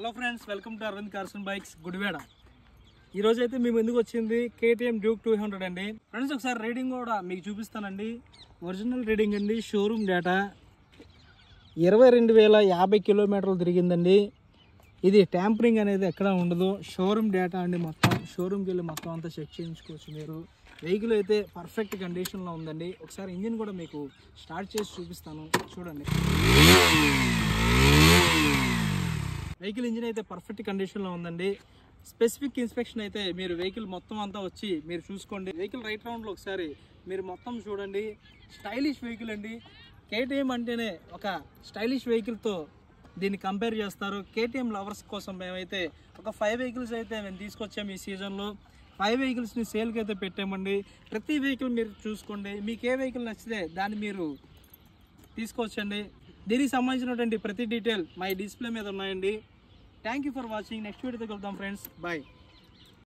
Hello friends, welcome to Aravind cars and bikes Gudivada. ఈ రోజు అయితే మేము ఎందుకు వచ్చింది KTM డ్యూక్ 200 అండి. ఫ్రెండ్స్ ఒకసారి రీడింగ్ కూడా మీకు చూపిస్తానండి. ఒరిజినల్ రీడింగ్ అండి, షోరూమ్ డేటా 22,050 కిలోమీటర్లు తిరిగిందండి. ఇది ట్యాంపరింగ్ అనేది ఎక్కడ ఉండదు, షోరూమ్ డేటా అండి. మొత్తం షోరూమ్కి వెళ్ళి మొత్తం అంతా చెక్ చేయించుకోవచ్చు మీరు. వెహికల్ అయితే పర్ఫెక్ట్ కండిషన్లో ఉందండి. ఒకసారి ఇంజిన్ కూడా మీకు స్టార్ట్ చేసి చూపిస్తాను, చూడండి. వెహికల్ ఇంజిన్ అయితే పర్ఫెక్ట్ కండిషన్లో ఉందండి. స్పెసిఫిక్ ఇన్స్పెక్షన్ అయితే మీరు వెహికల్ మొత్తం అంతా వచ్చి మీరు చూసుకోండి. వెహికల్ రైట్ రౌండ్లో ఒకసారి మీరు మొత్తం చూడండి. స్టైలిష్ వెహికల్ అండి. KTM అంటేనే ఒక స్టైలిష్ వెహికల్తో దీన్ని కంపేర్ చేస్తారు. KTM లవర్స్ కోసం మేమైతే ఒక 5 వెహికల్స్ అయితే మేము తీసుకొచ్చాము ఈ సీజన్లో. 5 వెహికల్స్ని సేల్కి అయితే పెట్టామండి. ప్రతి వెహికల్ మీరు చూసుకోండి. మీకు ఏ వెహికల్ నచ్చితే దాన్ని మీరు తీసుకోవచ్చండి. దీనికి సంబంధించినటువంటి ప్రతి డీటెయిల్ మా డిస్ప్లే మీద ఉన్నాయండి. Thank you for watching. Next వీడియోతో కలుద్దాం ఫ్రెండ్స్. బాయ్.